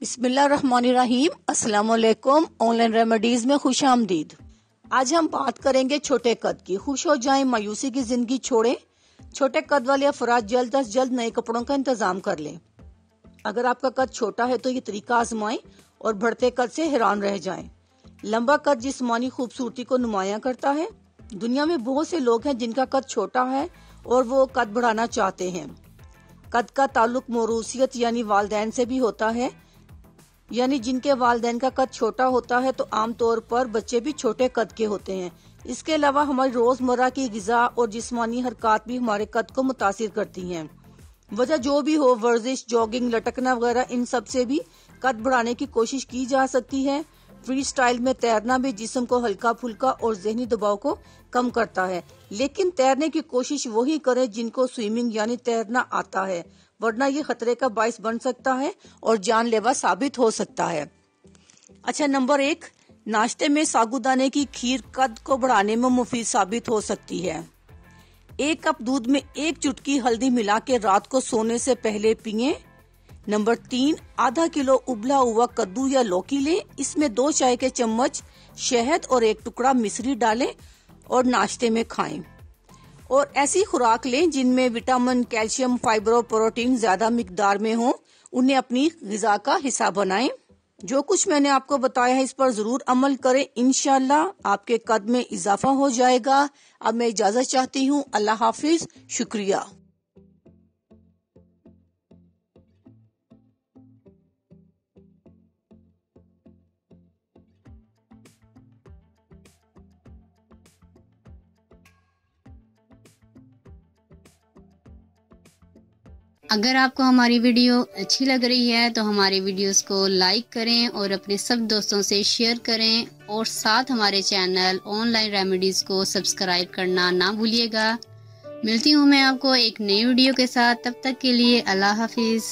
बिस्मिल्लाहिर्रहमानिर्रहीम। अस्सलाम वालेकुम। ऑनलाइन रेमेडीज में खुश आमदीद। आज हम बात करेंगे छोटे कद की। खुश हो जाएं, मायूसी की जिंदगी छोड़ें। छोटे कद वाले अफराद जल्द अज जल्द नए कपड़ों का इंतजाम कर लें। अगर आपका कद छोटा है तो ये तरीका आजमाएं और बढ़ते कद से हैरान रह जाएं। लंबा कद जिस्मानी खूबसूरती को नुमायां करता है। दुनिया में बहुत से लोग हैं जिनका कद छोटा है और वो कद बढ़ाना चाहते हैं। कद का ताल्लुक मौरूसियत यानी वालिदैन से भी होता है, यानी जिनके वालिदैन का कद छोटा होता है तो आमतौर पर बच्चे भी छोटे कद के होते हैं। इसके अलावा हमारी रोजमर्रा की गिजा और जिस्मानी हरकत भी हमारे कद को मुतासिर करती हैं। वजह जो भी हो, वर्जिश, जॉगिंग, लटकना वगैरह, इन सब से भी कद बढ़ाने की कोशिश की जा सकती है। फ्री स्टाइल में तैरना भी जिस्म को हल्का फुल्का और जहनी दबाव को कम करता है, लेकिन तैरने की कोशिश वही करे जिनको स्विमिंग यानी तैरना आता है, वरना ये खतरे का बाइस बन सकता है और जानलेवा साबित हो सकता है। अच्छा, नंबर 1, नाश्ते में साबूदाने की खीर कद को बढ़ाने में मुफीद साबित हो सकती है। 1 कप दूध में 1 चुटकी हल्दी मिला के रात को सोने से पहले पिएं। नंबर 3, आधा किलो उबला हुआ कद्दू या लौकी लें। इसमें 2 चाय के चम्मच शहद और 1 टुकड़ा मिश्री डालें और नाश्ते में खाएं। और ऐसी खुराक लें जिनमें विटामिन, कैल्शियम, फाइबर और प्रोटीन ज्यादा मिकदार में हो। उन्हें अपनी गिजा का हिस्सा बनाएं। जो कुछ मैंने आपको बताया है इस पर जरूर अमल करें। इंशाअल्लाह आपके कद में इजाफा हो जाएगा। अब मैं इजाजत चाहती हूँ। अल्लाह हाफिज। शुक्रिया। अगर आपको हमारी वीडियो अच्छी लग रही है तो हमारी वीडियोस को लाइक करें और अपने सब दोस्तों से शेयर करें और साथ हमारे चैनल ऑनलाइन रेमेडीज को सब्सक्राइब करना ना भूलिएगा। मिलती हूँ मैं आपको एक नई वीडियो के साथ। तब तक के लिए अल्लाह हाफिज।